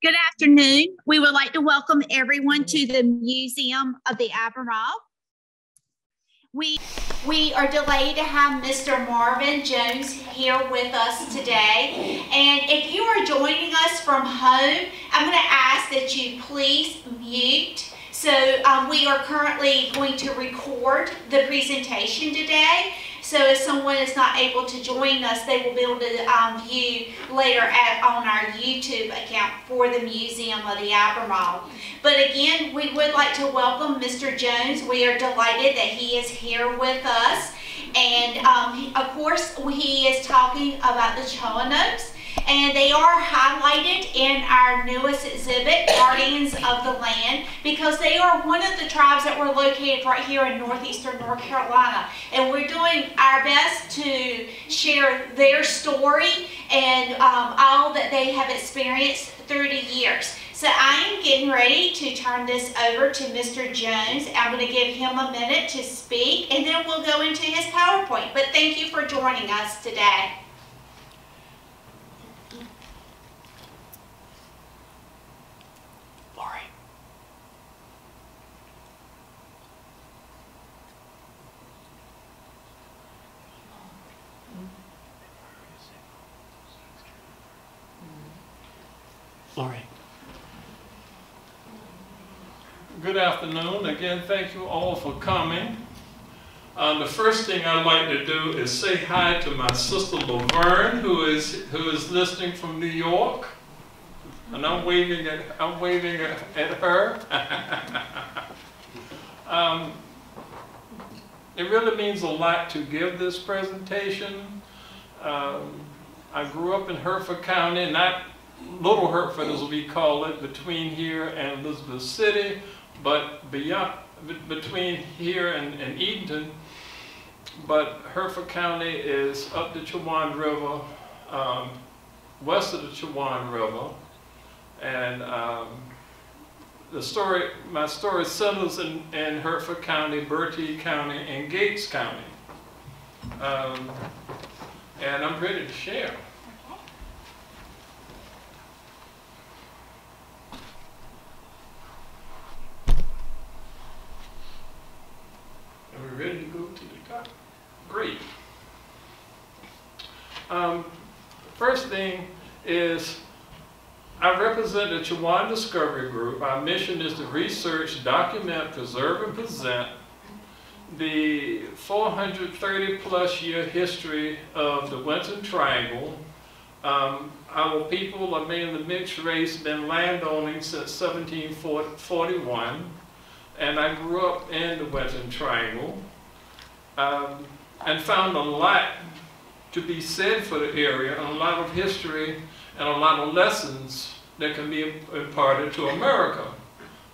Good afternoon. We would like to welcome everyone to the Museum of the Albemarle. We are delighted to have Mr. Marvin Jones here with us today. And if you are joining us from home, I'm going to ask that you please mute. So we are currently going to record the presentation today. So if someone is not able to join us, they will be able to view later on our YouTube account for the Museum of the Albemarle. But again, we would like to welcome Mr. Jones. We are delighted that he is here with us. And of course, he is talking about the Chowanokes. And they are highlighted in our newest exhibit, Guardians of the Land, because they are one of the tribes that were located right here in northeastern North Carolina. And we're doing our best to share their story and all that they have experienced through the years. So I am getting ready to turn this over to Mr. Jones. I'm going to give him a minute to speak, and then we'll go into his PowerPoint. But thank you for joining us today. Good afternoon. Again, thank you all for coming. The first thing I'd like to do is say hi to my sister Laverne, who is listening from New York, and I'm waving at her. It really means a lot to give this presentation. I grew up in Hertford County, not Little Hertford as we call it, between here and Elizabeth City, but between here and Edenton. But Hertford County is up the Chowan River, west of the Chowan River, and my story centers in Hertford County, Bertie County, and Gates County, and I'm ready to share. Are we ready to go to the top? Great. First thing is, I represent the Chowan Discovery Group. Our mission is to research, document, preserve, and present the 430-plus year history of the Western Triangle. Our people are mainly mixed race, been landowning since 1741. And I grew up in the Western Triangle and found a lot to be said for the area, and a lot of history and a lot of lessons that can be imparted to America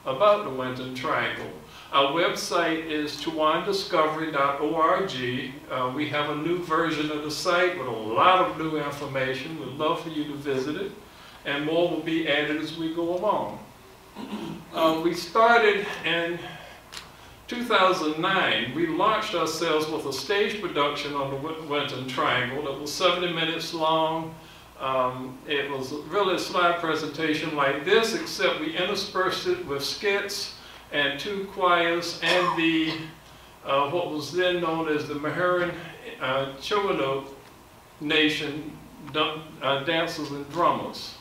about the Western Triangle. Our website is chowandiscovery.org. We have a new version of the site with a lot of new information. We'd love for you to visit it, and more will be added as we go along. We started in 2009. We launched ourselves with a stage production on the Western Triangle that was 70 minutes long. It was really a slide presentation like this, except we interspersed it with skits and two choirs and the what was then known as the Chowanoke Nation dancers and drummers.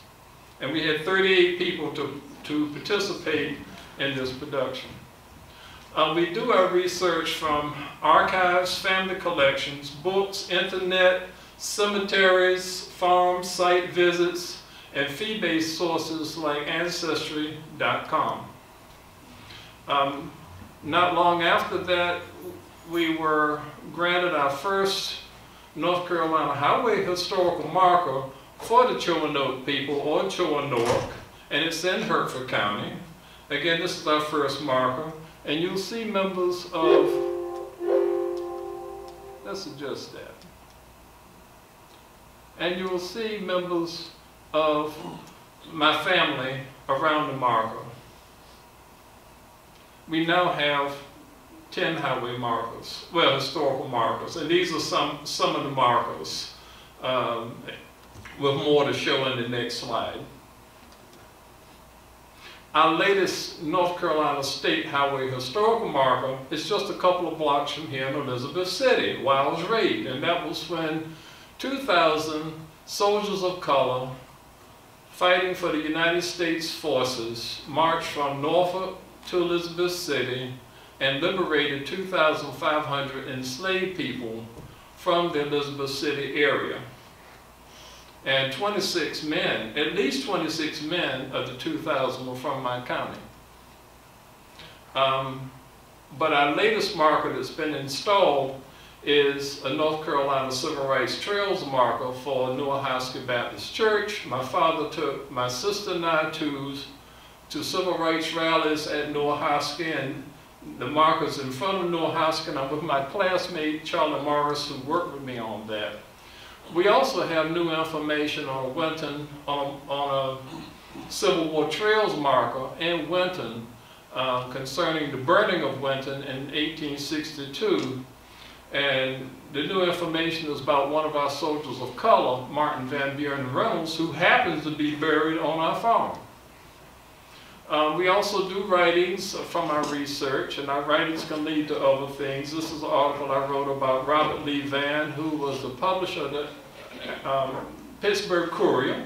And we had 38 people to participate in this production. We do our research from archives, family collections, books, internet, cemeteries, farms, site visits, and fee-based sources like Ancestry.com. Not long after that, we were granted our first North Carolina Highway historical marker for the Chowanoke people, or Chowanoke, and it's in Hertford County. Again, this is our first marker, and you'll see members of, let's adjust that. And you will see members of my family around the marker. We now have 10 highway markers, well, historical markers, and these are some of the markers, with more to show in the next slide. Our latest North Carolina State Highway historical marker is just a couple of blocks from here in Elizabeth City, Wiles Raid, and that was when 2,000 soldiers of color fighting for the United States forces marched from Norfolk to Elizabeth City and liberated 2,500 enslaved people from the Elizabeth City area. And 26 men, at least 26 men of the 2,000 were from my county. But our latest marker that's been installed is a North Carolina Civil Rights Trails marker for Newahoskie Baptist Church. My father took my sister and I to civil rights rallies at Newahoskie, and the marker's in front of Newahoskie, and I'm with my classmate Charlie Morris, who worked with me on that. We also have new information on Winton, on a Civil War Trails marker in Winton concerning the burning of Winton in 1862. And the new information is about one of our soldiers of color, Martin Van Buren Reynolds, who happens to be buried on our farm. We also do writings from our research, and our writings can lead to other things. This is an article I wrote about Robert Lee Vann, who was the publisher of the Pittsburgh Courier,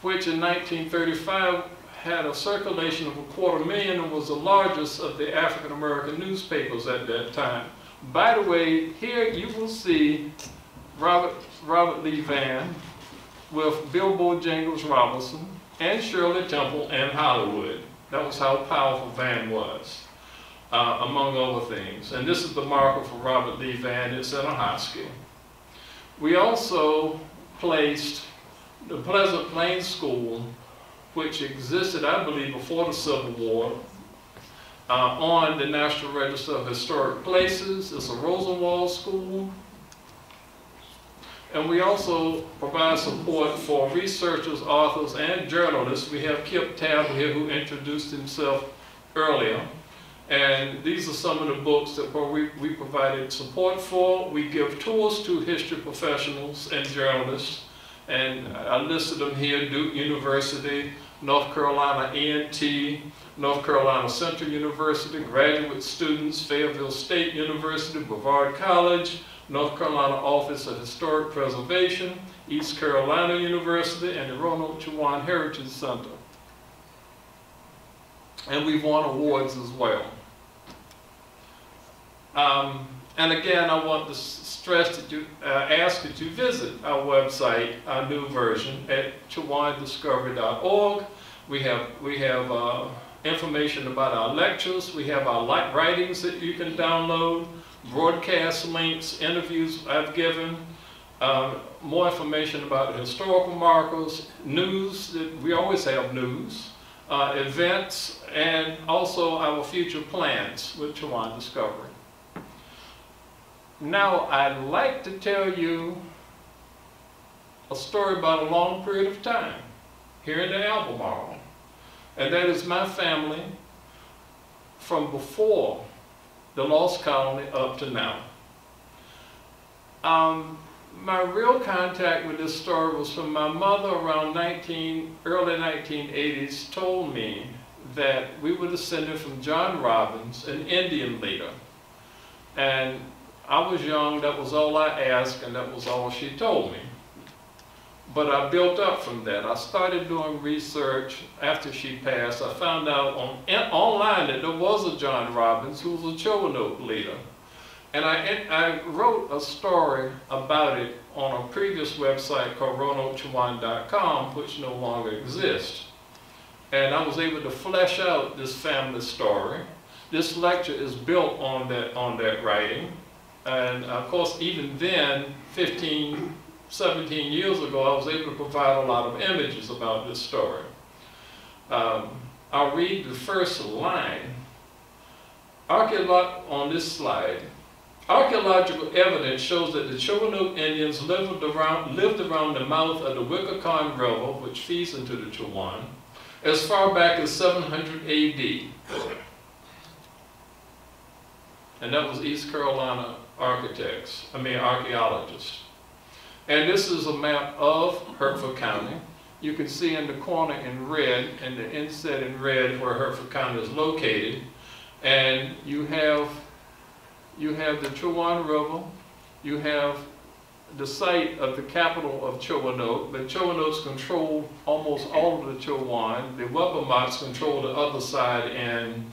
which in 1935 had a circulation of 250,000 and was the largest of the African American newspapers at that time. By the way, here you will see Robert Lee Vann with Billboard Jingles Robinson and Shirley Temple and Hollywood. That was how powerful Vann was, among other things. And this is the marker for Robert Lee Vann. It's in a hoskie. We also placed the Pleasant Plains School, which existed, I believe, before the Civil War, on the National Register of Historic Places. It's a Rosenwald school. And we also provide support for researchers, authors, and journalists. We have Kip Tab here, who introduced himself earlier. And these are some of the books that we provided support for. We give tours to history professionals and journalists. And I listed them here: Duke University, North Carolina A&T, North Carolina Central University, graduate students, Fayetteville State University, Brevard College, North Carolina Office of Historic Preservation, East Carolina University, and the Roanoke Chowan Heritage Center. And we've won awards as well. And again, I want to stress that you ask that you visit our website, our new version, at chowandiscovery.org. We have information about our lectures. We have our writings that you can download, broadcast links, interviews I've given, more information about the historical markers, news. We always have news, events, and also our future plans with Chowan Discovery. Now, I'd like to tell you a story about a long period of time here in the Albemarle, and that is my family from before the Lost Colony up to now. My real contact with this story was from my mother around early 1980s told me that we were descended from John Robbins, an Indian leader. And I was young, that was all I asked, and that was all she told me. But I built up from that. I started doing research after she passed. I found out online that there was a John Robbins who was a Chowanoke leader. And I wrote a story about it on a previous website called RoanokeChowan.com, which no longer exists. And I was able to flesh out this family story. This lecture is built on that writing. And of course, even then, 17 years ago, I was able to provide a lot of images about this story. I'll read the first line. On this slide, archaeological evidence shows that the Chowanoke Indians lived around the mouth of the Wiccaconn River, which feeds into the Chowan, as far back as 700 AD. And that was East Carolina archaeologists. And this is a map of Hertford County. You can see in the corner in red, and the inset in red where Hertford County is located. And you have the Chowan River, you have the site of the capital of Chowanoke. The Chowanoke's control almost all of the Chowan. The Albemarle control the other side in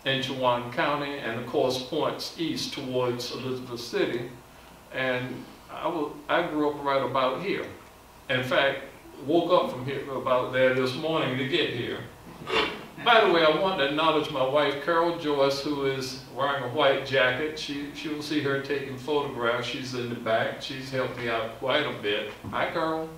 Chowan County, and of course points east towards Elizabeth City. And I grew up right about here. In fact, woke up from here about there this morning to get here. By the way, I want to acknowledge my wife, Carol Joyce, who is wearing a white jacket. You'll see her taking photographs. She's in the back. She's helped me out quite a bit. Hi, Carol.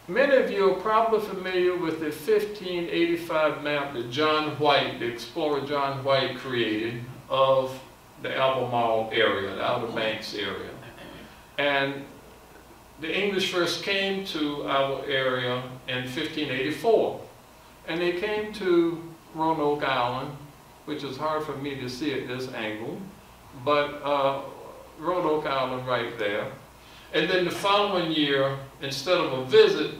Many of you are probably familiar with the 1585 map that John White, the explorer John White, created of the Albemarle area, the Outer Banks area. And the English first came to our area in 1584. And they came to Roanoke Island, which is hard for me to see at this angle, but Roanoke Island right there. And then the following year, instead of a visit,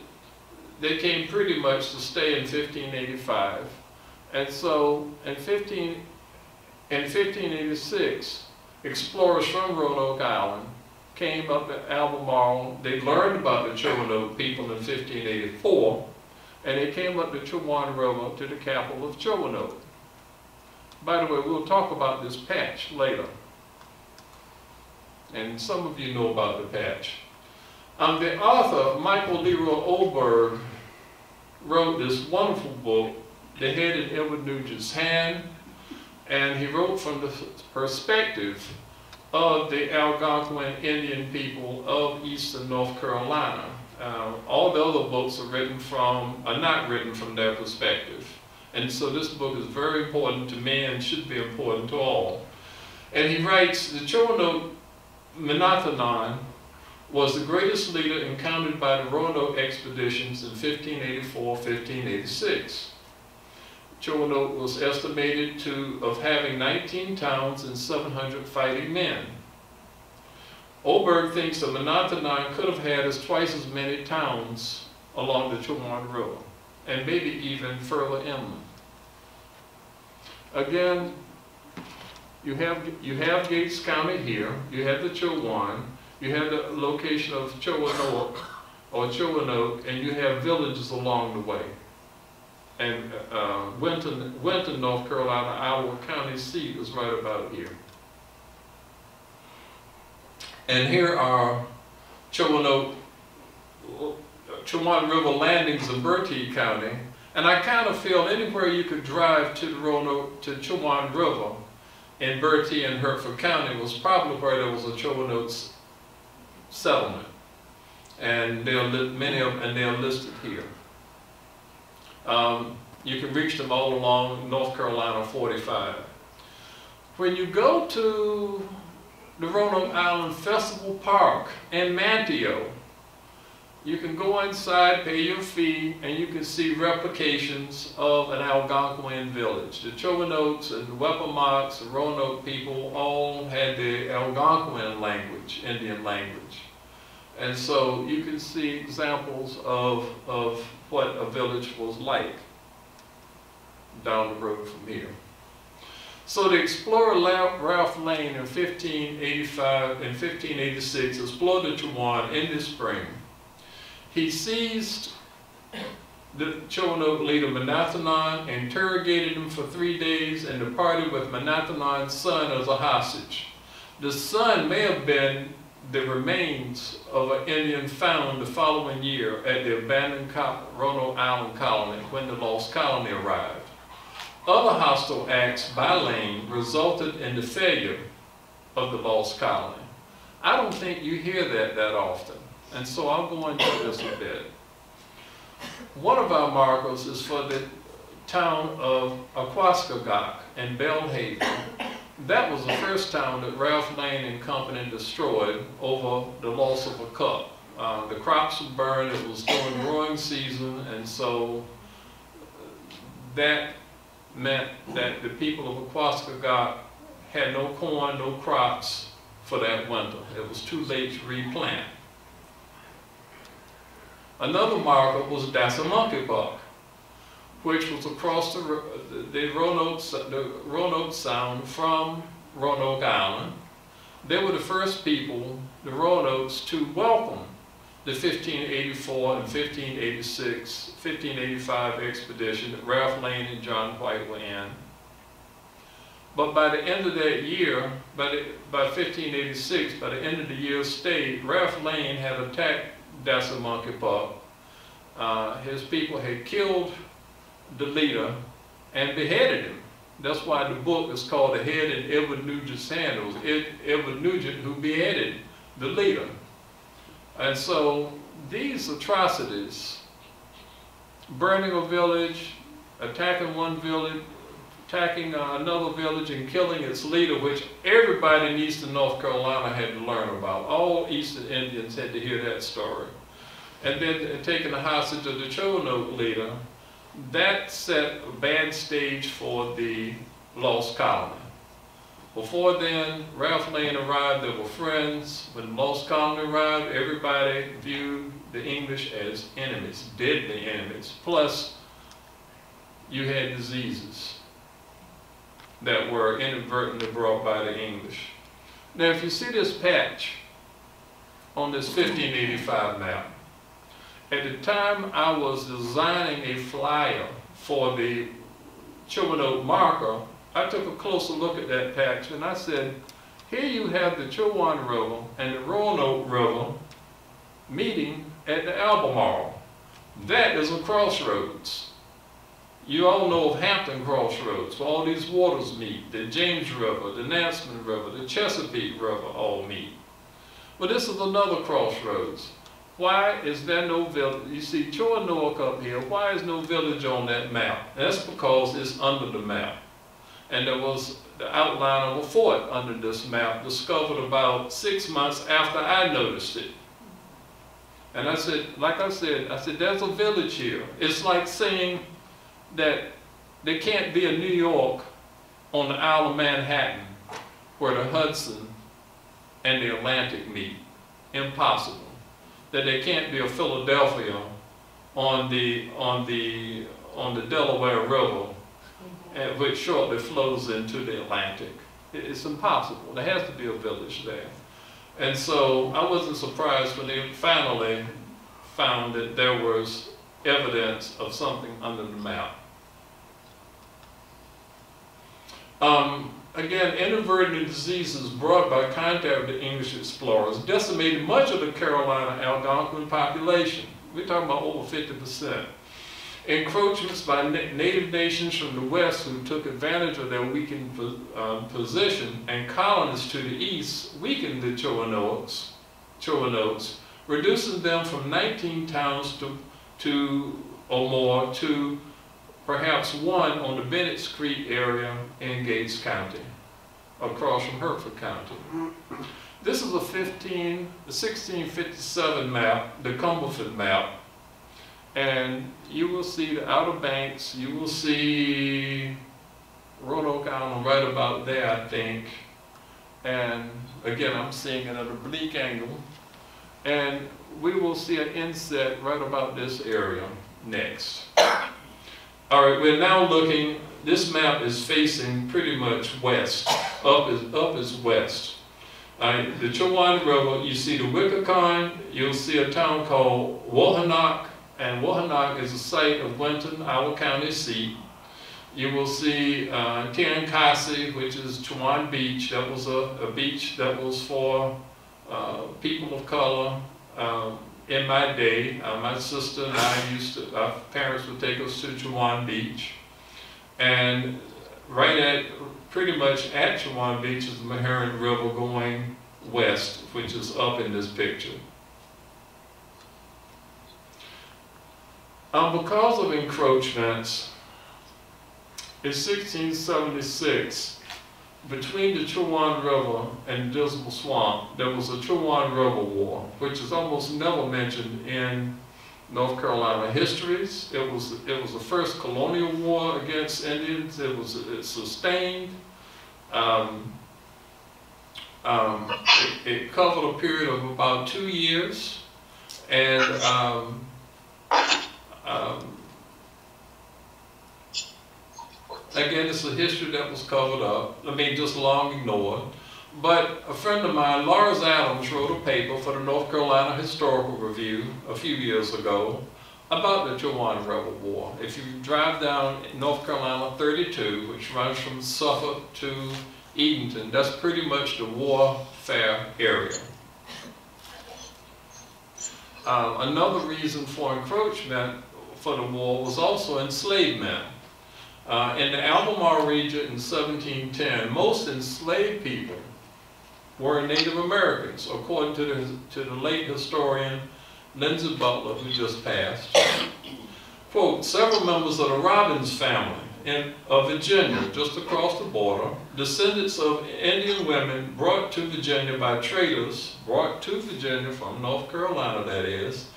they came pretty much to stay in 1585. And so in 1586, explorers from Roanoke Island came up at Albemarle. They learned about the Chowanoke people in 1584, and they came up the Chowan River to the capital of Chowanoke. By the way, we'll talk about this patch later. And some of you know about the patch. The author, Michael Leroy Oberg, wrote this wonderful book, The Head in Edward Nugent's Hand, and he wrote from the perspective of the Algonquian Indian people of eastern North Carolina. All the other books are not written from their perspective. And so this book is very important to me and should be important to all. And he writes, the Chowanoke Minathanan was the greatest leader encountered by the Roanoke expeditions in 1584-1586. Chowanoke was estimated to have having 19 towns and 700 fighting men. Oberg thinks the Minathanan could have had twice as many towns along the Chowan River, and maybe even further inland. Again, you have Gates County here, you have the Chowan, you have the location of Chowanoke, and you have villages along the way. And Winton, North Carolina, our county seat is right about here. And here are Chowan River landings in Bertie County. And I kind of feel anywhere you could drive to the Chowan River in Bertie and Hertford County was probably where there was a Chowanoke settlement. And many of them, and they're listed here. You can reach them all along North Carolina 45. When you go to the Roanoke Island Festival Park in Manteo, you can go inside, pay your fee, and you can see replications of an Algonquian village. The Chowanokes and the Wepamoks, the Roanoke people all had the Algonquian language, Indian language. And so you can see examples of what a village was like down the road from here. So the explorer Ralph Lane in 1585 and 1586 explored the Chowan in the spring. He seized the Chowanoke leader Minathanan, interrogated him for 3 days, and departed with Minathanan's son as a hostage. The son may have been the remains of an Indian found the following year at the abandoned Roanoke Island colony when the lost colony arrived. Other hostile acts by Lane resulted in the failure of the lost colony. I don't think you hear that often, and so I'll go into this a bit. One of our markers is for the town of Aquascagok in Belhaven. That was the first town that Ralph Lane and company destroyed over the loss of a cup. The crops were burned, it was during growing season, and so that meant that the people of Aquascagok had no corn, no crops for that winter. It was too late to replant. Another marker was Descendant, which was across the Roanoke Sound from Roanoke Island. They were the first people, the Roanokes, to welcome the 1584 and 1585 expedition that Ralph Lane and John White were in. But by the end of that year, by 1586, by the end of the year's stay, Ralph Lane had attacked Descendant. His people had killed the leader and beheaded him. That's why the book is called The Head in Edward Nugent's Hand. It was Edward Nugent who beheaded the leader. And so these atrocities, burning a village, attacking one village, attacking another village and killing its leader, which everybody in eastern North Carolina had to learn about. All eastern Indians had to hear that story. And then taking the hostage of the Chowanoke leader, that set a bad stage for the lost colony. Before then, Ralph Lane arrived, they were friends. When the lost colony arrived, everybody viewed the English as enemies, deadly enemies. Plus, you had diseases that were inadvertently brought by the English. Now, if you see this patch on this 1585 map, at the time I was designing a flyer for the Chowanoke marker, I took a closer look at that patch and I said, here you have the Chowan River and the Roanoke River meeting at the Albemarle. That is a crossroads. You all know of Hampton Crossroads, where all these waters meet. The James River, the Nansemond River, the Chesapeake River all meet. But this is another crossroads. Why is there no village? You see Chowanoke up here. Why is no village on that map? That's because it's under the map. And there was the outline of a fort under this map discovered about 6 months after I noticed it. And I said, like I said, there's a village here. It's like saying that there can't be a New York on the Isle of Manhattan where the Hudson and the Atlantic meet. Impossible. That there can't be a Philadelphia on the Delaware River, which shortly flows into the Atlantic. It's impossible. There has to be a village there. And so I wasn't surprised when they finally found that there was evidence of something under the map. Again, inadvertent diseases brought by contact with the English explorers decimated much of the Carolina Algonquian population. We're talking about over 50%. Encroachments by native nations from the west who took advantage of their weakened position, and colonists to the east weakened the Chowanokes, reducing them from 19 towns or more to perhaps one on the Bennett's Creek area in Gates County, across from Hertford County. This is a 1657 map, the Cumberland map, and you will see the Outer Banks, you will see Roanoke Island right about there, I think. And again, I'm seeing it at a oblique angle. And we will see an inset right about this area next. All right, we're now looking, this map is facing pretty much west. Up is west. The Chowan River, you see the Wickacon, you'll see a town called Wahanock, and Wahanock is the site of Winton, our county seat. You will see Tiancassi, which is Chowan Beach. That was a beach that was for people of color. In my day, my sister and I our parents would take us to Chowan Beach. And pretty much at Chowan Beach is the Meherrin River going west, which is up in this picture. Because of encroachments, in 1676, between the Chowan River and Dismal Swamp, there was a Chowan River War, which is almost never mentioned in North Carolina histories. It was the first colonial war against Indians. It sustained. It covered a period of about 2 years, and Again, it's a history that was covered up, just long ignored. But a friend of mine, Lawrence Adams, wrote a paper for the North Carolina Historical Review a few years ago about the Chowan Rebel War. If you drive down North Carolina 32, which runs from Suffolk to Edenton, that's pretty much the warfare area. Another reason for encroachment for the war was also enslavement. In the Albemarle region in 1710, most enslaved people were Native Americans, according to the late historian Lindsay Butler, who just passed. Quote, several members of the Robbins family of Virginia, just across the border, descendants of Indian women brought to Virginia by traders, brought to Virginia from North Carolina, that is,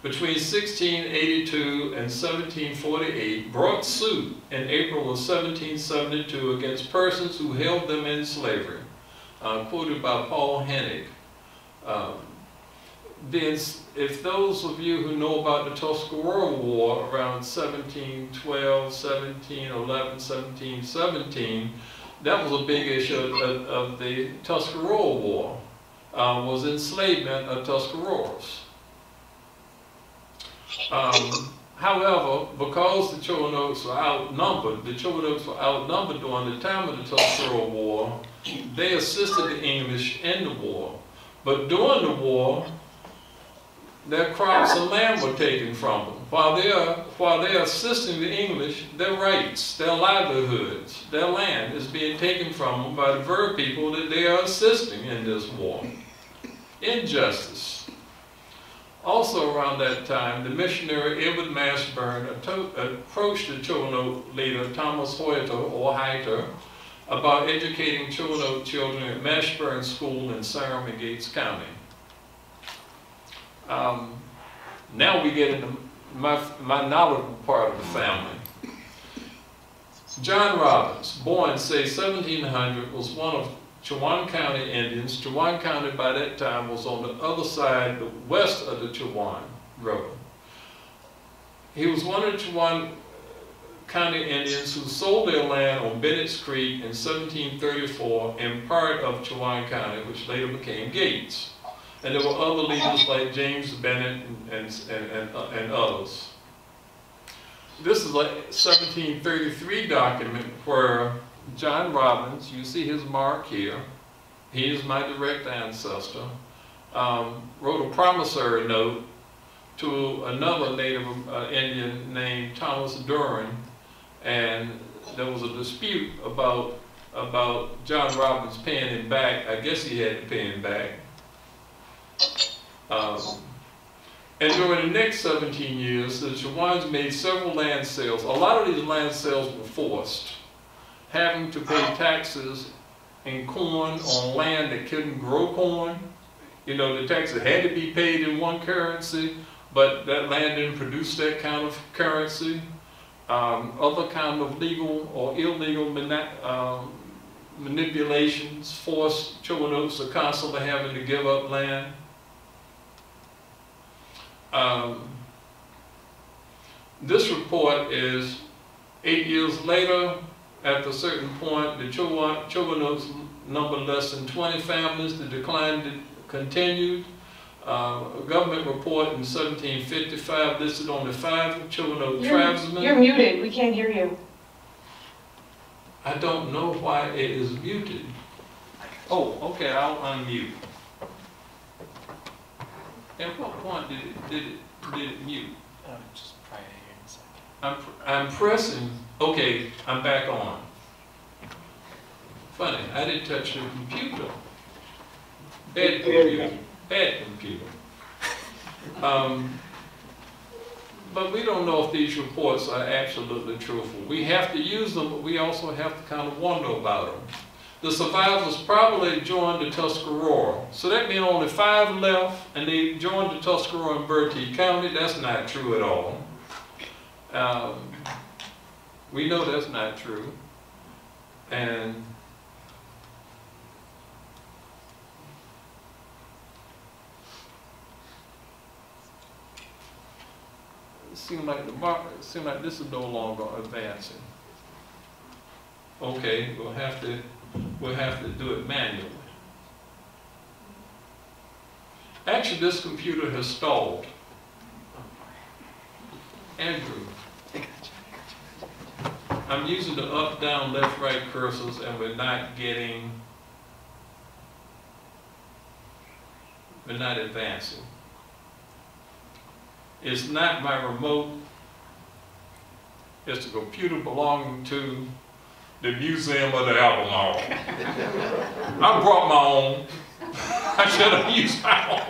between 1682 and 1748, brought suit in April of 1772 against persons who held them in slavery, quoted by Paul Hennig. If those of you who know about the Tuscarora War around 1712, 1711, 1717, that was a big issue of the Tuscarora War, was enslavement of Tuscaroras. However, because the Chowanokes were outnumbered, during the time of the Tuscarora War, they assisted the English in the war. But during the war, their crops and land were taken from them. While they're assisting the English, their rights, their livelihoods, their land is being taken from them by the very people that they are assisting in this war. Injustice. Also around that time, the missionary Edward Mashburn approached the Chowanoke leader Thomas Hoyter about educating Chowanoke children at Mashburn School in Sarum and Gates County. Now we get into my knowledgeable part of the family. John Robbins, born, say, 1700, was one of Chowan County Indians. Chowan County by that time was on the other side, the west of the Chowan River. He was one of the Chowan County Indians who sold their land on Bennett's Creek in 1734 in part of Chowan County, which later became Gates. And there were other leaders like James Bennett and others. This is a 1733 document where John Robbins, you see his mark here, he is my direct ancestor, wrote a promissory note to another Native Indian named Thomas Duran, and there was a dispute about John Robbins paying him back. I guess he had to pay him back. And during the next 17 years, the Chowans made several land sales. A lot of these land sales were forced, having to pay taxes in corn on land that couldn't grow corn. You know, the taxes had to be paid in one currency, but that land didn't produce that kind of currency. Other kind of legal or illegal manipulations forced Chowanokes to constantly having to give up land. This report is 8 years later. At a certain point, the Chowanokes numbered less than 20 families. The decline continued. A government report in 1755 listed only 5 Chowanoke tribesmen. You're muted. We can't hear you. I don't know why it is muted. Oh, okay, I'll unmute. At what point did it mute? Just try it here in a second. I'm pressing. Okay, I'm back on. Funny, I didn't touch the computer. Bad computer. Bad computer. But we don't know if these reports are absolutely truthful. We have to use them, but we also have to kind of wonder about them. The survivors probably joined the Tuscarora. So that means only 5 left, and they joined the Tuscarora in Bertie County. That's not true at all. We know that's not true. And seems like this is no longer advancing. Okay, we'll have to do it manually. Actually, this computer has stalled. Andrew, I'm using the up, down, left, right cursors, and we're not advancing. It's not my remote, it's the computer belonging to the Museum of the Albemarle. I brought my own. I should have used my own.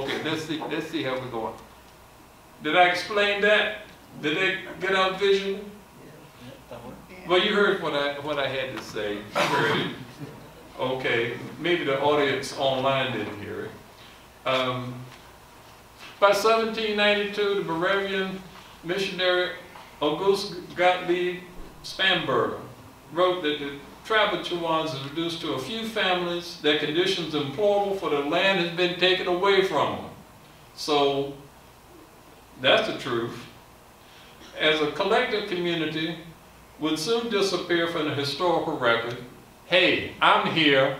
Okay, let's see how we're going. Did I explain that? Did they get out visually? Well, you heard what I had to say. You heard it. Okay, maybe the audience online didn't hear it. By 1792, the Moravian missionary August Gottlieb Spanberger wrote that the tribe of Chowans is reduced to a few families, their conditions deplorable, for the land has been taken away from them. So, that's the truth. As a collective community would soon disappear from the historical record. Hey, I'm here.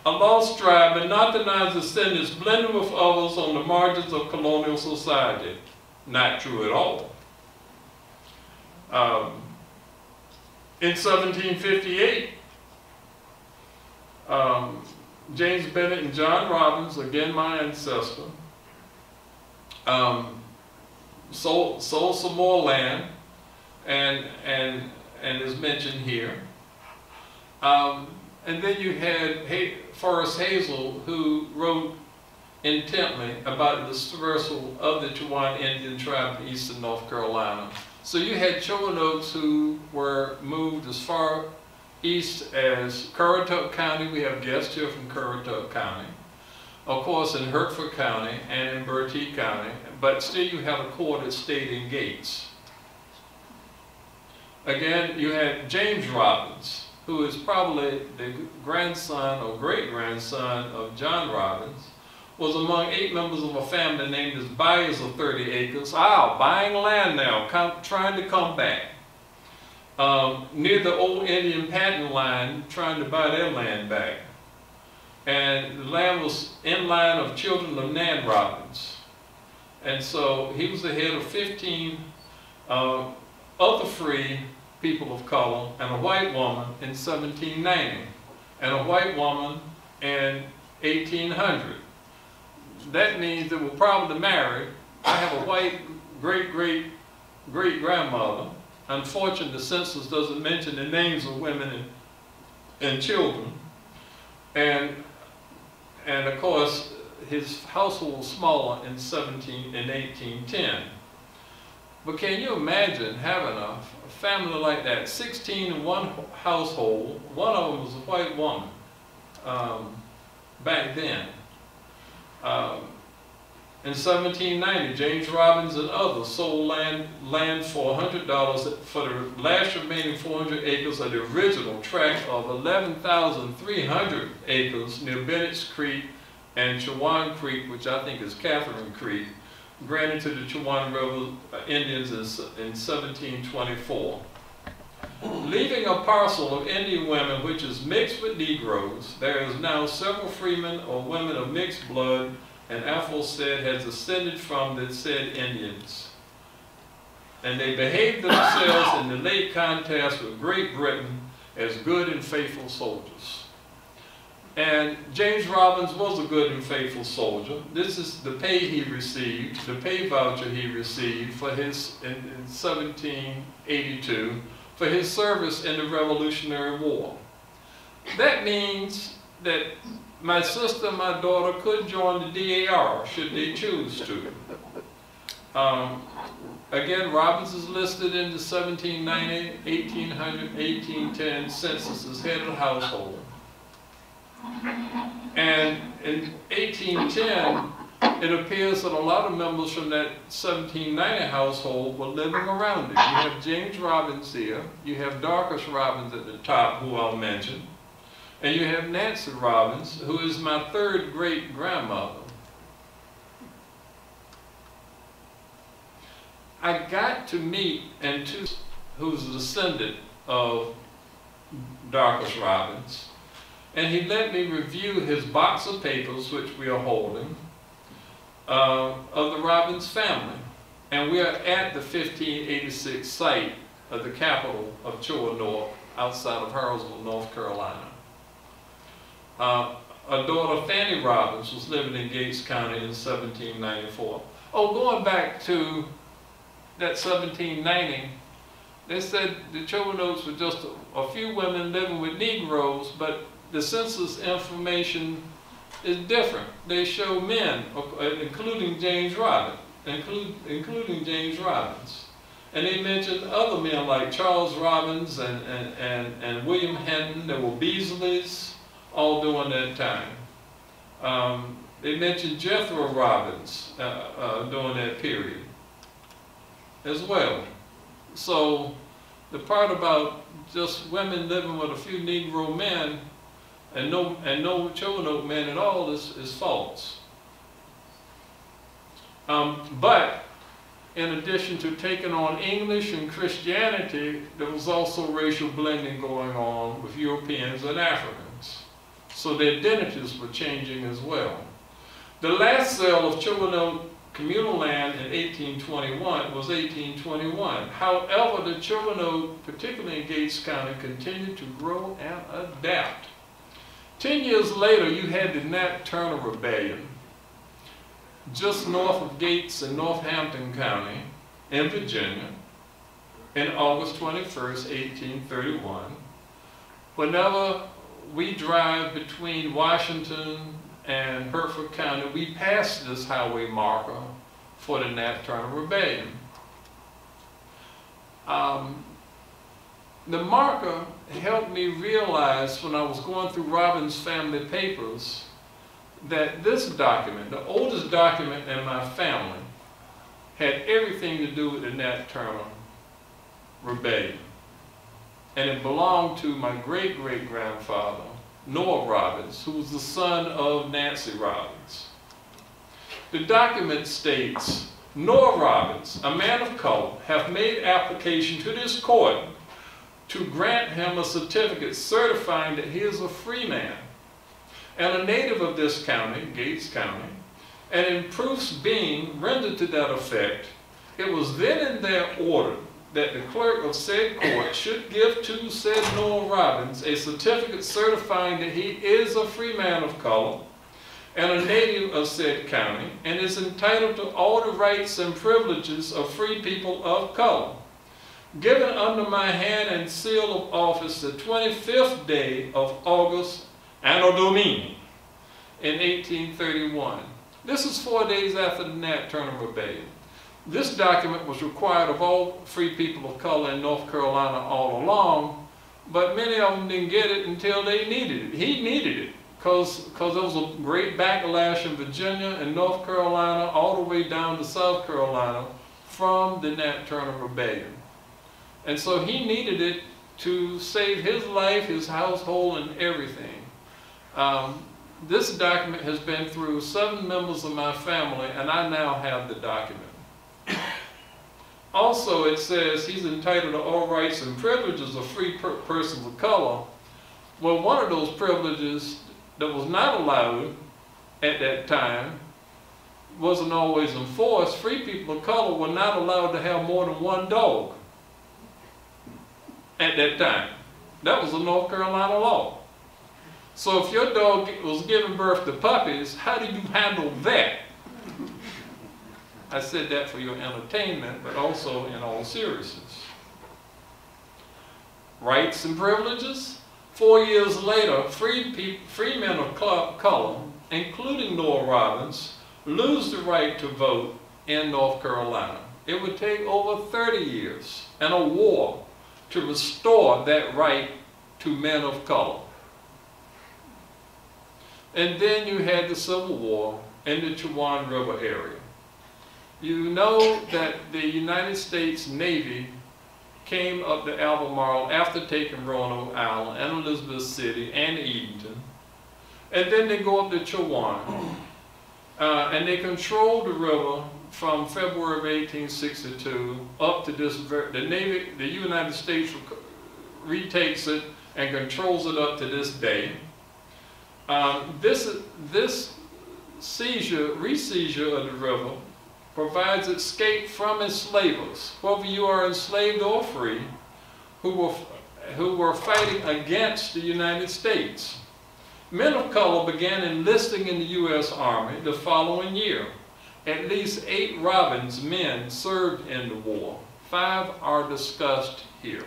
A lost tribe and not denied descendants blended with others on the margins of colonial society. Not true at all. In 1758, James Bennett and John Robbins, again my ancestor, sold some more land, and is mentioned here. And then you had Forrest Hazel, who wrote intently about the dispersal of the Chowan Indian tribe in eastern North Carolina. So you had Chowanokes who were moved as far east as Currituck County. We have guests here from Currituck County. Of course, in Hertford County and in Bertie County, but still you had a core that stayed in Gates. Again, you had James Robbins, who is probably the grandson or great-grandson of John Robbins, was among 8 members of a family named as buyers of 30 acres. Buying land now, trying to come back. Near the old Indian patent line, trying to buy their land back. And the land was in line of children of Nan Robbins. And so he was the head of 15 other free people of color and a white woman in 1790 and a white woman in 1800. That means they were probably married. I have a white great-great-great-grandmother. Unfortunately, the census doesn't mention the names of women and children. And of course, his household was smaller in 1810. But can you imagine having a family like that, 16 in one household? One of them was a white woman back then. In 1790, James Robbins and others sold land for $100 for the last remaining 400 acres of the original tract of 11,300 acres near Bennett's Creek and Chowan Creek, which I think is Catherine Creek, granted to the Chowan Indians in 1724. Leaving a parcel of Indian women which is mixed with Negroes, there is now several freemen or women of mixed blood, and aforesaid has descended from the said Indians. And they behaved themselves in the late contest with Great Britain as good and faithful soldiers. And James Robbins was a good and faithful soldier. This is the pay he received, the pay voucher he received for his, in 1782, for his service in the Revolutionary War. That means that my sister and my daughter could join the DAR should they choose to. Again, Robbins is listed in the 1790, 1800, 1810 census as head of the household. And in 1810, it appears that a lot of members from that 1790 household were living around it. You have James Robbins here, you have Dorcas Robbins at the top, who I'll mention, and you have Nancy Robbins, who is my 3rd great-grandmother. I got to meet who's a descendant of Darkus Robbins, and he let me review his box of papers, which we are holding, of the Robbins family. And we are at the 1586 site of the capital of Chowanoke, outside of Harrisville, North Carolina. A daughter, Fanny Robbins, was living in Gates County in 1794. Oh, going back to that 1790, they said the Chowanokes were just a few women living with Negroes, but the census information is different. They show men, including James Robbins, including James Robbins. And they mentioned other men like Charles Robbins and William Henton. There were Beasleys all during that time. They mentioned Jethro Robbins during that period as well. So the part about just women living with a few Negro men and no Chowanoke men at all is false. But in addition to taking on English and Christianity, there was also racial blending going on with Europeans and Africans. So their identities were changing as well. The last sale of Chowanoke communal land in 1821 was 1821. However, the Chowanoke, particularly in Gates County, continued to grow and adapt. 10 years later, you had the Nat Turner Rebellion, just north of Gates in Northampton County in Virginia, in August 21st, 1831. Whenever we drive between Washington and Hertford County, we pass this highway marker for the Nat Turner Rebellion. The marker helped me realize when I was going through Robbins' family papers that this document, the oldest document in my family, had everything to do with the Nat Turner Rebellion. And it belonged to my great-great-grandfather, Noah Robbins, who was the son of Nancy Robbins. The document states, Noah Robbins, a man of color, hath made application to this court to grant him a certificate certifying that he is a free man and a native of this county, Gates County, and in proofs being rendered to that effect, it was then in their order that the clerk of said court should give to said Noah Robbins a certificate certifying that he is a free man of color and a native of said county and is entitled to all the rights and privileges of free people of color, given under my hand and seal of office the 25th day of August Anno Domini in 1831. This is 4 days after the Nat Turner Rebellion. This document was required of all free people of color in North Carolina all along, but many of them didn't get it until they needed it. He needed it because there was a great backlash in Virginia and North Carolina all the way down to South Carolina from the Nat Turner Rebellion. And so he needed it to save his life, his household, and everything. This document has been through 7 members of my family, and I now have the document. Also, it says he's entitled to all rights and privileges of free persons of color. Well, one of those privileges that was not allowed at that time wasn't always enforced. Free people of color were not allowed to have more than 1 dog at that time. That was a North Carolina law. So if your dog was giving birth to puppies, how do you handle that? I said that for your entertainment, but also in all seriousness. Rights and privileges. 4 years later, free men of color, including Noah Robbins, lose the right to vote in North Carolina. It would take over 30 years and a war to restore that right to men of color. And then you had the Civil War in the Chowan River area. You know that the United States Navy came up to Albemarle after taking Roanoke Island and Elizabeth City and Edenton. And then they go up to Chowan. And they control the river from February of 1862 up to this, the United States retakes it and controls it up to this day. This reseizure of the river provides escape from enslavers, whether you are enslaved or free, who were fighting against the United States. Men of color began enlisting in the U.S. Army the following year. At least 8 Robbins men served in the war. 5 are discussed here.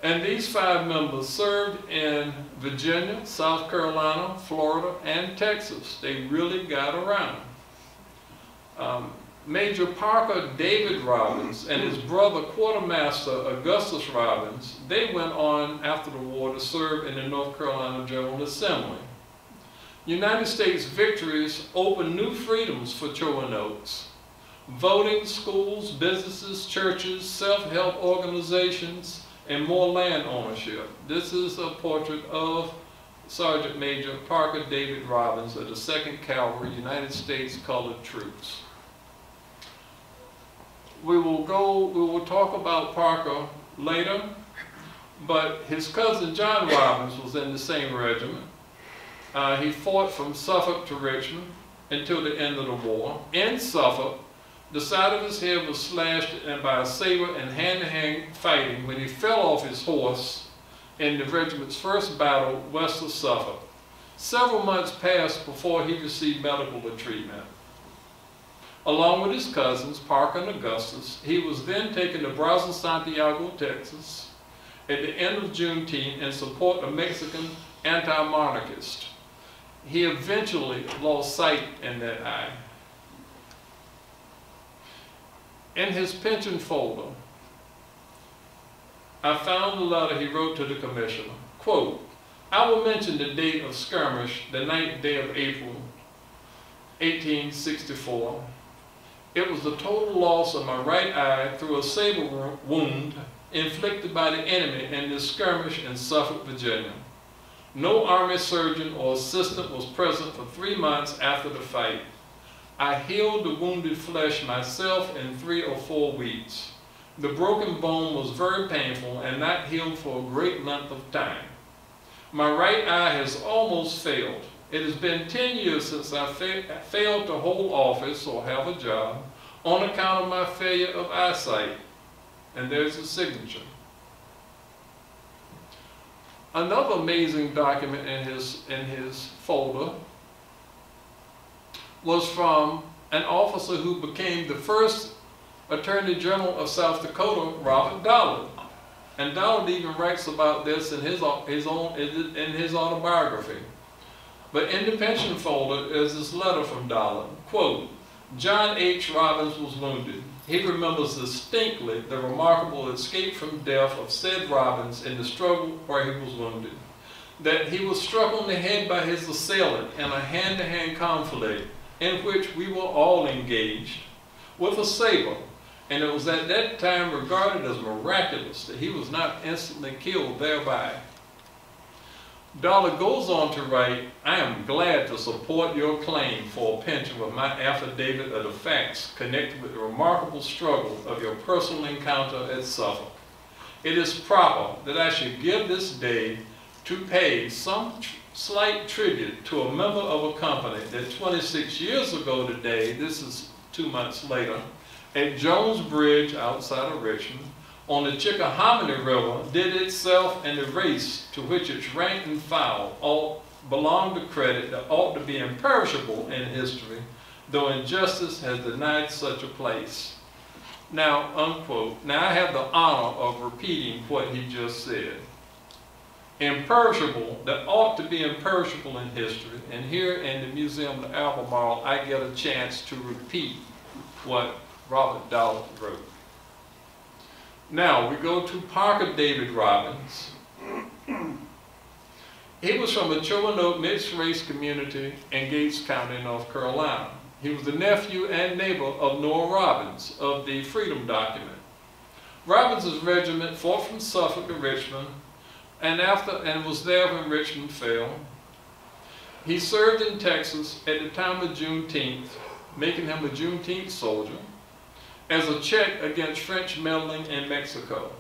And these 5 members served in Virginia, South Carolina, Florida, and Texas. They really got around. Major Parker David Robbins and his brother Quartermaster Augustus Robbins, they went on after the war to serve in the North Carolina General Assembly. United States victories opened new freedoms for Chowanokes. Voting, schools, businesses, churches, self-help organizations, and more land ownership. This is a portrait of Sergeant Major Parker David Robbins of the 2nd Cavalry, United States Colored Troops. We will talk about Parker later, but his cousin John Robbins was in the same regiment. He fought from Suffolk to Richmond until the end of the war. In Suffolk, the side of his head was slashed by a saber in hand-to-hand fighting when he fell off his horse in the regiment's first battle west of Suffolk. Several months passed before he received medical treatment. Along with his cousins, Parker and Augustus, he was then taken to Brazos, Santiago, Texas, at the end of Juneteenth in support of Mexican anti-monarchists. He eventually lost sight in that eye. In his pension folder, I found the letter he wrote to the commissioner. Quote, I will mention the date of skirmish, the 9th day of April, 1864. It was the total loss of my right eye through a saber wound inflicted by the enemy in this skirmish in Suffolk, Virginia. No army surgeon or assistant was present for 3 months after the fight. I healed the wounded flesh myself in 3 or 4 weeks. The broken bone was very painful and not healed for a great length of time. My right eye has almost failed. It has been 10 years since I failed to hold office or have a job on account of my failure of eyesight. And there's a signature. Another amazing document in his folder was from an officer who became the first Attorney General of South Dakota, Robert Dollard. And Dollard even writes about this in his autobiography. But in the pension folder is this letter from Dollard. Quote, John H. Robbins was wounded. He remembers distinctly the remarkable escape from death of said Robbins in the struggle where he was wounded. That he was struck on the head by his assailant in a hand-to-hand conflict in which we were all engaged with a saber. And it was at that time regarded as miraculous that he was not instantly killed thereby. Dollar goes on to write, I am glad to support your claim for a pension with my affidavit of the facts connected with the remarkable struggle of your personal encounter at Suffolk. It is proper that I should give this day to pay some slight tribute to a member of a company that 26 years ago today, this is 2 months later, at Jones Bridge outside of Richmond, on the Chickahominy River, did itself in the race to which its rank and file all belong to credit that ought to be imperishable in history, though injustice has denied such a place. Now, unquote. Now I have the honor of repeating what he just said. Imperishable, that ought to be imperishable in history, and here in the Museum of Albemarle, I get a chance to repeat what Robert Dollard wrote. Now we go to Parker David Robbins. He was from the Chowanoke mixed race community in Gates County, North Carolina. He was the nephew and neighbor of Noah Robbins of the Freedom Document. Robbins' regiment fought from Suffolk to Richmond and was there when Richmond fell. He served in Texas at the time of Juneteenth, making him a Juneteenth soldier, as a check against French meddling in Mexico.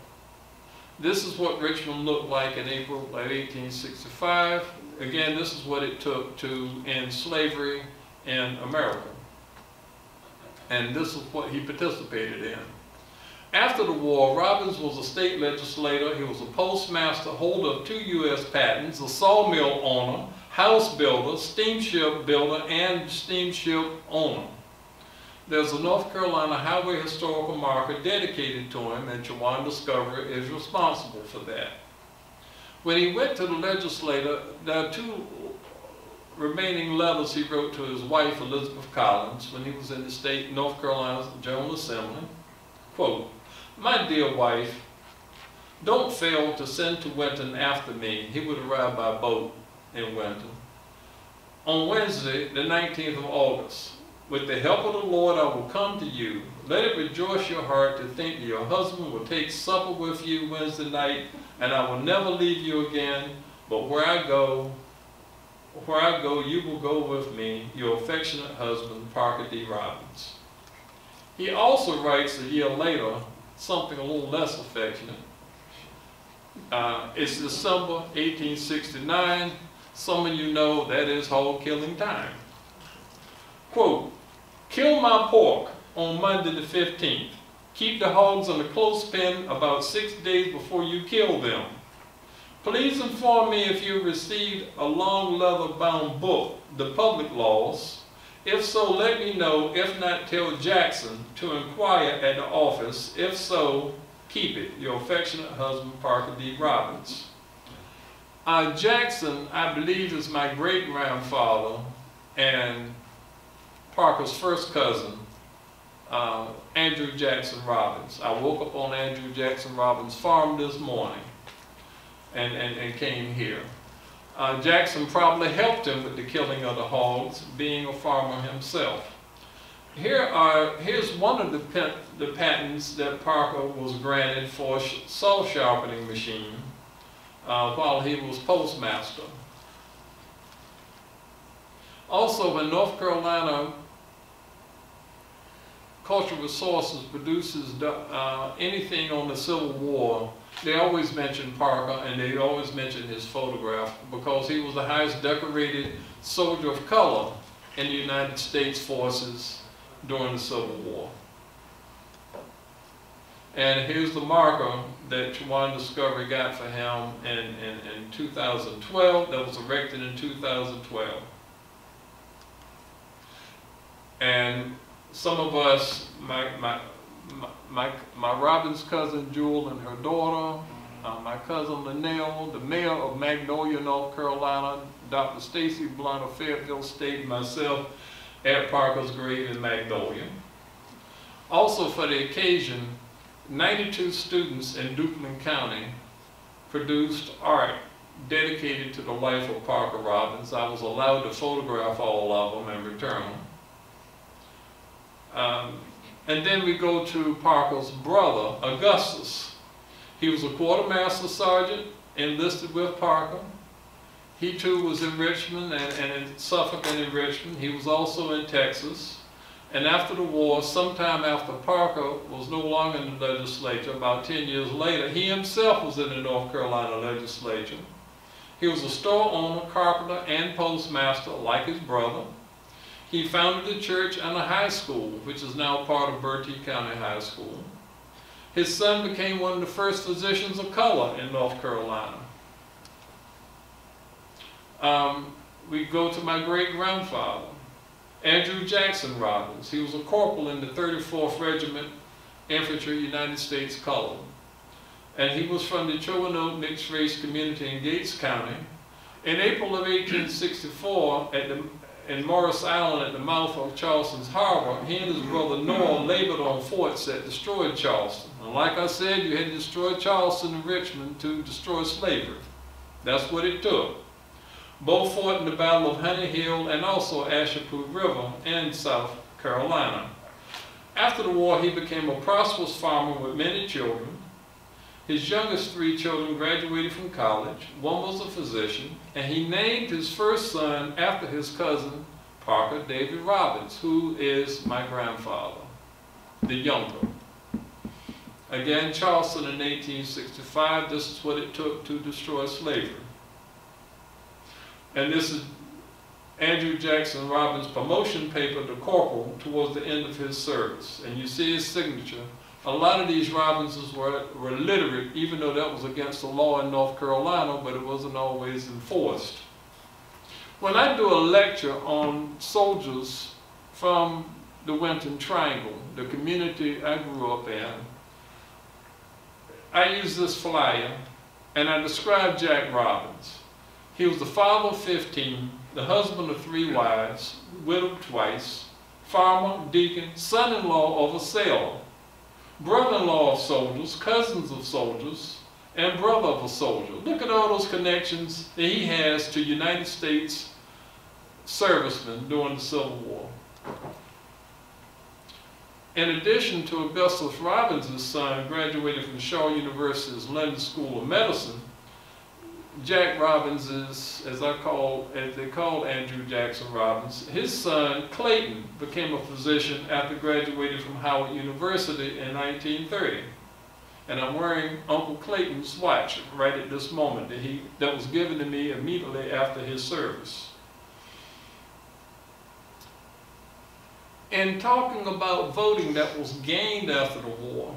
This is what Richmond looked like in April of 1865. Again, this is what it took to end slavery in America. And this is what he participated in. After the war, Robbins was a state legislator. He was a postmaster, holder of 2 U.S. patents, a sawmill owner, house builder, steamship builder, and steamship owner. There's a North Carolina highway historical marker dedicated to him, and Chowan Discovery is responsible for that. When he went to the legislature, there are 2 remaining letters he wrote to his wife, Elizabeth Collins, when he was in the state North Carolina General Assembly. Quote, "My dear wife, don't fail to send to Winton after me." He would arrive by boat in Winton. "On Wednesday, the 19th of August. With the help of the Lord, I will come to you. Let it rejoice your heart to think that your husband will take supper with you Wednesday night, and I will never leave you again. But where I go, you will go with me. Your affectionate husband, Parker D. Robbins." He also writes a year later something a little less affectionate. It's December 1869. Some of you know that is hog killing time. Quote, "Kill my pork on Monday the 15th. Keep the hogs in a close pen about 6 days before you kill them. Please inform me if you received a long leather-bound book, The Public Laws. If so, let me know. If not, tell Jackson to inquire at the office. If so, keep it. Your affectionate husband, Parker D. Robbins." Jackson, I believe, is my great-grandfather and Parker's first cousin, Andrew Jackson Robbins. I woke up on Andrew Jackson Robbins' farm this morning and came here. Jackson probably helped him with the killing of the hogs, being a farmer himself. Here's one of the patents that Parker was granted for a saw sharpening machine while he was postmaster. Also, when North Carolina Cultural Resources produces anything on the Civil War, they always mention Parker, and they always mention his photograph because he was the highest decorated soldier of color in the United States forces during the Civil War. And here's the marker that Chowan Discovery got for him in 2012, that was erected in 2012. And some of us, my Robbins cousin Jewel and her daughter, my cousin Linnell, the mayor of Magnolia, North Carolina, Dr. Stacy Blunt of Fairfield State, and myself at Parker's grave in Magnolia. Also for the occasion, 92 students in Duplin County produced art dedicated to the life of Parker Robbins. I was allowed to photograph all of them and return them. And then we go to Parker's brother, Augustus. He was a quartermaster sergeant enlisted with Parker. He too was in Richmond and in Suffolk and in Richmond. He was also in Texas. And after the war, sometime after Parker was no longer in the legislature, about 10 years later, he himself was in the North Carolina legislature. He was a store owner, carpenter, and postmaster like his brother. He founded a church and a high school, which is now part of Bertie County High School. His son became one of the first physicians of color in North Carolina. We go to my great-grandfather, Andrew Jackson Robbins. He was a corporal in the 34th Regiment Infantry, United States Colored. And he was from the Chowanoke mixed race community in Gates County. In April of 1864, in Morris Island at the mouth of Charleston's harbor, he and his brother Noah labored on forts that destroyed Charleston. And like I said, you had to destroy Charleston and Richmond to destroy slavery. That's what it took. Both fought in the Battle of Honey Hill and also Ashepoo River in South Carolina. After the war, he became a prosperous farmer with many children. His youngest 3 children graduated from college. One was a physician, and he named his first son after his cousin, Parker David Robbins, who is my grandfather, the younger. Again, Charleston in 1865, this is what it took to destroy slavery. And this is Andrew Jackson Robbins' promotion paper to corporal towards the end of his service. And you see his signature. A lot of these Robbinses were literate, even though that was against the law in North Carolina, but it wasn't always enforced. When I do a lecture on soldiers from the Winton Triangle, the community I grew up in, I use this flyer and I describe Jack Robbins. He was the father of 15, the husband of 3 wives, widowed twice, farmer, deacon, son-in-law of a sailor, brother-in-law of soldiers, cousins of soldiers, and brother of a soldier. Look at all those connections that he has to United States servicemen during the Civil War. In addition to Augustus Robbins' son, graduated from Shaw University's London School of Medicine, Jack Robbins is, as they called Andrew Jackson Robbins, his son Clayton became a physician after graduating from Howard University in 1930. And I'm wearing Uncle Clayton's watch right at this moment that was given to me immediately after his service. In talking about voting that was gained after the war,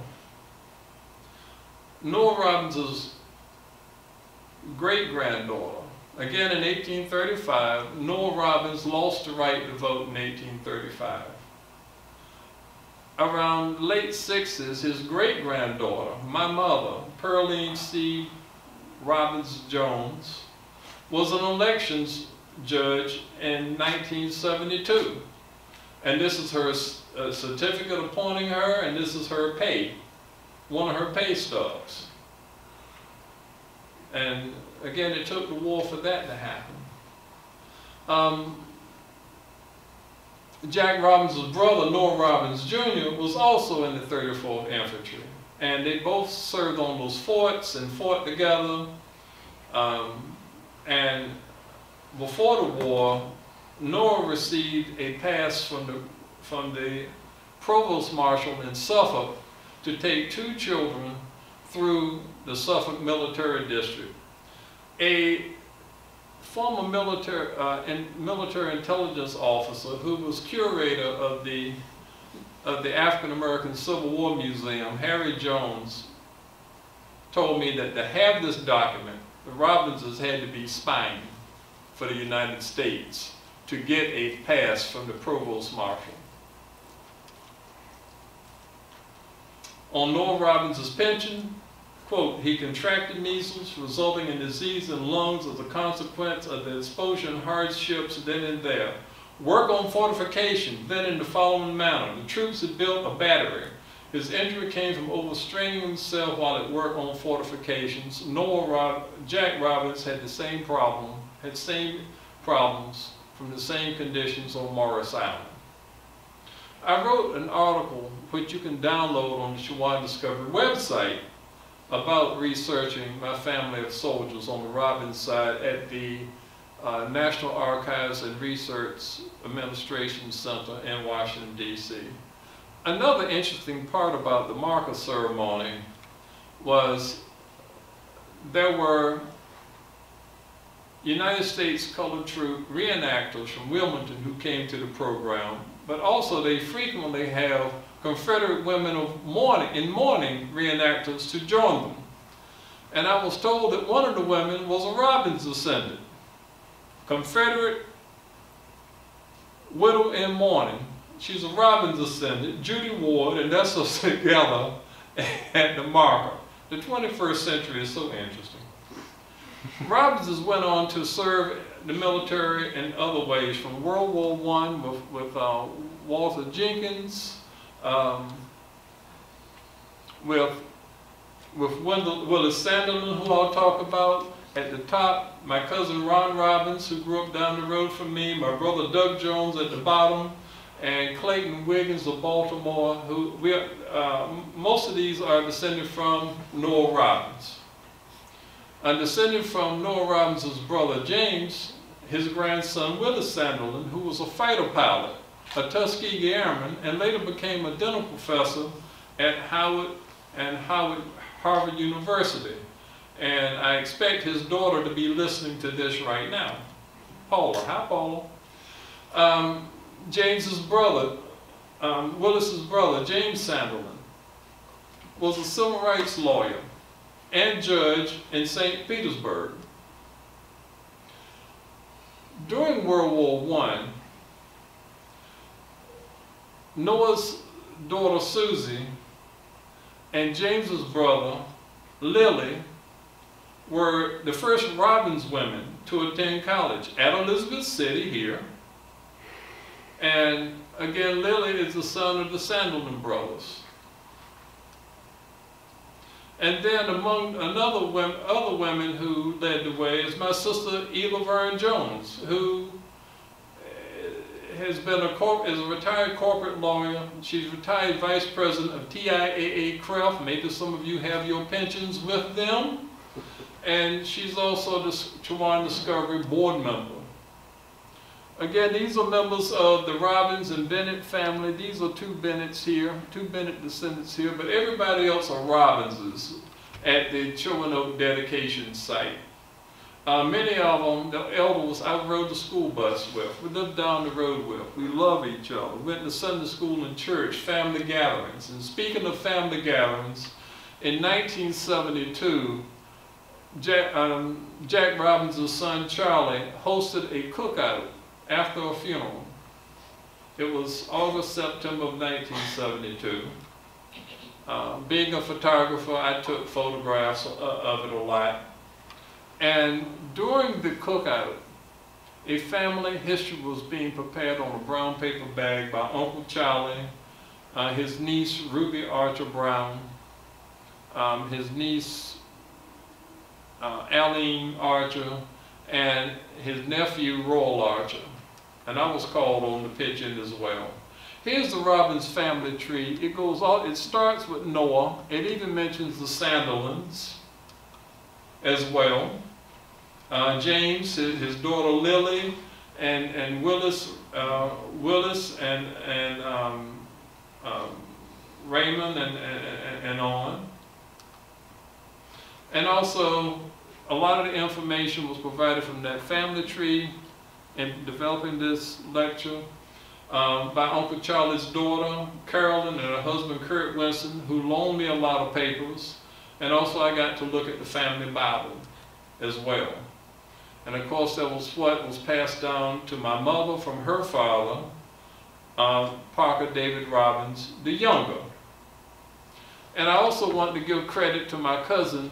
Noah Robbins' great-granddaughter, again in 1835, Noah Robbins lost the right to vote in 1835. Around late 60s, his great-granddaughter, my mother, Pearline C. Robbins Jones, was an elections judge in 1972. And this is her certificate appointing her, and this is her pay, one of her pay stubs. And again, it took the war for that to happen. Jack Robbins' brother, Noah Robbins Jr., was also in the 34th Infantry. And they both served on those forts and fought together. And before the war, Noah received a pass from the Provost Marshal in Suffolk to take 2 children through the Suffolk Military District. A former military intelligence officer who was curator of the African American Civil War Museum, Harry Jones, told me that to have this document, the Robbinses had to be spying for the United States to get a pass from the Provost Marshal. On Noah Robbins' pension, quote, he contracted measles, resulting in disease in lungs as a consequence of the exposure and hardships then and there. Work on fortification, then in the following manner. The troops had built a battery. His injury came from overstraining himself while at work on fortifications. Jack Robbins had the same problem, problems from the same conditions on Morris Island. I wrote an article which you can download on the Chowan Discovery website about researching my family of soldiers on the Robbins side at the National Archives and Research Administration Center in Washington, D.C. Another interesting part about the marker ceremony was there were United States colored troop reenactors from Wilmington who came to the program, but also they frequently have Confederate women in mourning reenactors to join them. And I was told that one of the women was a Robbins descendant, Confederate widow in mourning. She's a Robbins descendant, Judy Ward, and that's us together at the marker. The 21st century is so interesting. Robbins went on to serve the military in other ways, from World War I with Walter Jenkins, with Willis Sanderman, who I'll talk about. At the top, my cousin Ron Robbins, who grew up down the road from me, my brother Doug Jones at the bottom, and Clayton Wiggins of Baltimore, who most of these are descended from Noah Robbins. A descendant from Noah Robbins' brother James, his grandson Willis Sanderlin, who was a fighter pilot, a Tuskegee Airman, and later became a dental professor at Harvard University. And I expect his daughter to be listening to this right now. Paula. Hi, Paula. James's brother, Willis's brother, James Sanderlin, was a civil rights lawyer and judge in St. Petersburg. During World War I, Noah's daughter Susie and James's brother Lily were the first Robbins women to attend college at Elizabeth City here. And again, Lily is the son of the Sanderlin brothers. And then among other women who led the way is my sister Eva Verne Jones, who has been is a retired corporate lawyer. She's retired vice president of TIAA CREF. Maybe some of you have your pensions with them. And she's also the Chowan Discovery board member. Again, these are members of the Robbins and Bennett family. These are two Bennetts here, two Bennett descendants here, but everybody else are Robbinses at the Chowanoke dedication site. Many of them, the elders, I rode the school bus with. We lived down the road with. We love each other. We went to Sunday school and church, family gatherings. And speaking of family gatherings, in 1972, Jack Robbins' son Charlie hosted a cookout after a funeral. It was August, September of 1972. Being a photographer, I took photographs of it a lot. And during the cookout, a family history was being prepared on a brown paper bag by Uncle Charlie, his niece Ruby Archer Brown, his niece Aline Archer, and his nephew Royal Archer. And I was called on to pitch in as well. Here's the Robbins family tree. It goes all, it starts with Noah. It even mentions the Sanderlins as well. James, his daughter Lily, and Willis and Raymond and on. And also, a lot of the information was provided from that family tree in developing this lecture by Uncle Charlie's daughter, Carolyn, and her husband, Kurt Winston, who loaned me a lot of papers. And also I got to look at the family Bible as well. And of course, that was what was passed down to my mother from her father, Parker David Robbins, the younger. And I also want to give credit to my cousin,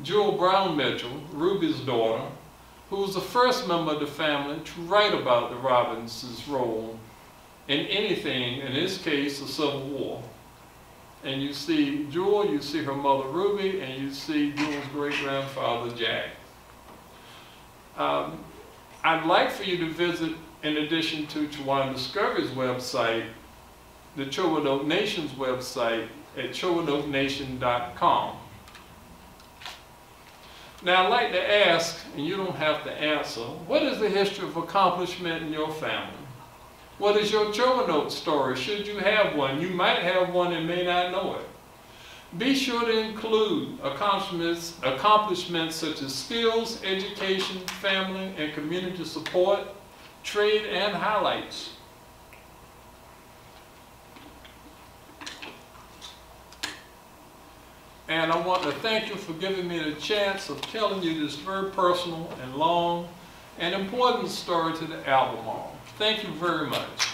Jewel Brown Mitchell, Ruby's daughter, who was the first member of the family to write about the Robbins' role in anything, in this case, the Civil War. And you see Jewel, you see her mother Ruby, and you see Jewel's great-grandfather Jack. I'd like for you to visit, in addition to Chowan Discovery's website, the Chowanoke Nation's website at chowanokenation.com. Now I'd like to ask, and you don't have to answer, what is the history of accomplishment in your family? What is your Chowanoke story, should you have one? You might have one and may not know it. Be sure to include accomplishments such as skills, education, family, and community support, trade, and highlights. And I want to thank you for giving me the chance of telling you this very personal and long and important story to the Albemarle. Thank you very much.